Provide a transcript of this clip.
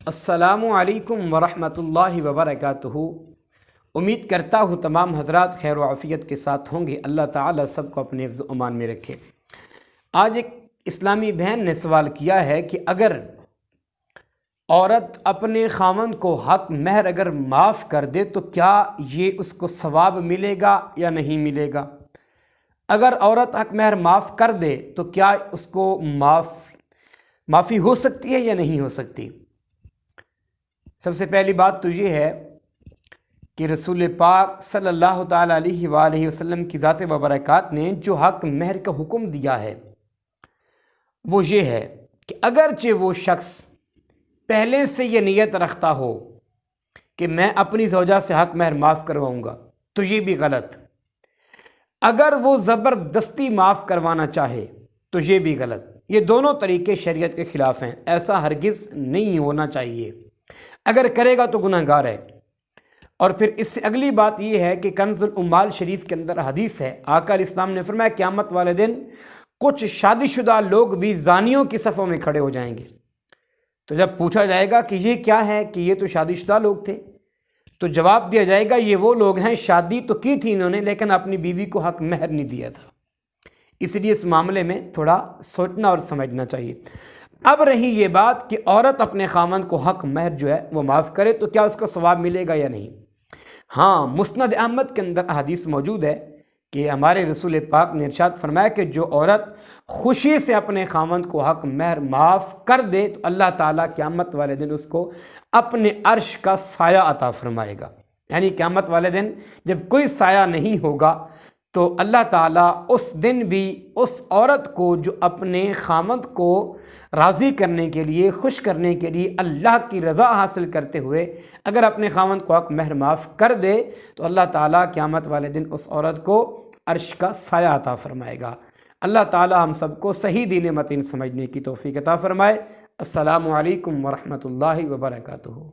السلام علیکم ورحمۃ اللہ وبرکاتہ۔ امید کرتا ہوں تمام حضرات خیر و عافیت کے ساتھ ہوں گے۔ اللہ تعالیٰ سب کو اپنے حفظ و امان میں رکھے۔ آج ایک اسلامی بہن نے سوال کیا ہے کہ اگر عورت اپنے خاوند کو حق مہر اگر معاف کر دے تو کیا یہ اس کو ثواب ملے گا یا نہیں ملے گا؟ اگر عورت حق مہر معاف کر دے تو کیا اس کو معافی ہو سکتی ہے یا نہیں ہو سکتی؟ سب سے پہلی بات تو یہ ہے کہ رسول پاک صلی اللہ تعالیٰ علیہ وآلہ وسلم کی ذات مبارکات نے جو حق مہر کا حکم دیا ہے وہ یہ ہے کہ اگرچہ وہ شخص پہلے سے یہ نیت رکھتا ہو کہ میں اپنی زوجہ سے حق مہر معاف کرواؤں گا تو یہ بھی غلط، اگر وہ زبردستی معاف کروانا چاہے تو یہ بھی غلط۔ یہ دونوں طریقے شریعت کے خلاف ہیں، ایسا ہرگز نہیں ہونا چاہیے۔ اگر کرے گا تو گناہ گار ہے۔ اور پھر اس سے اگلی بات یہ ہے کہ کنز الاموال شریف کے اندر حدیث ہے، آقا علیہ السلام نے فرمایا قیامت والے دن کچھ شادی شدہ لوگ بھی زانیوں کی صفوں میں کھڑے ہو جائیں گے۔ تو جب پوچھا جائے گا کہ یہ کیا ہے کہ یہ تو شادی شدہ لوگ تھے، تو جواب دیا جائے گا یہ وہ لوگ ہیں شادی تو کی تھی انہوں نے لیکن اپنی بیوی کو حق مہر نہیں دیا تھا۔ اس لیے اس معاملے میں تھوڑا سوچنا اور سمجھنا چاہیے۔ اب رہی یہ بات کہ عورت اپنے خاوند کو حق مہر جو ہے وہ معاف کرے تو کیا اس کو ثواب ملے گا یا نہیں؟ ہاں، مسند احمد کے اندر حدیث موجود ہے کہ ہمارے رسول پاک نے ارشاد فرمایا کہ جو عورت خوشی سے اپنے خاوند کو حق مہر معاف کر دے تو اللہ تعالیٰ قیامت والے دن اس کو اپنے عرش کا سایہ عطا فرمائے گا۔ یعنی قیامت والے دن جب کوئی سایہ نہیں ہوگا تو اللہ تعالیٰ اس دن بھی اس عورت کو جو اپنے خاوند کو راضی کرنے کے لیے، خوش کرنے کے لیے، اللہ کی رضا حاصل کرتے ہوئے اگر اپنے خاوند کو حق مہر معاف کر دے تو اللہ تعالیٰ قیامت والے دن اس عورت کو عرش کا سایہ عطا فرمائے گا۔ اللہ تعالیٰ ہم سب کو صحیح دین متین سمجھنے کی توفیق عطا فرمائے۔ السلام علیکم ورحمۃ اللہ وبرکاتہ۔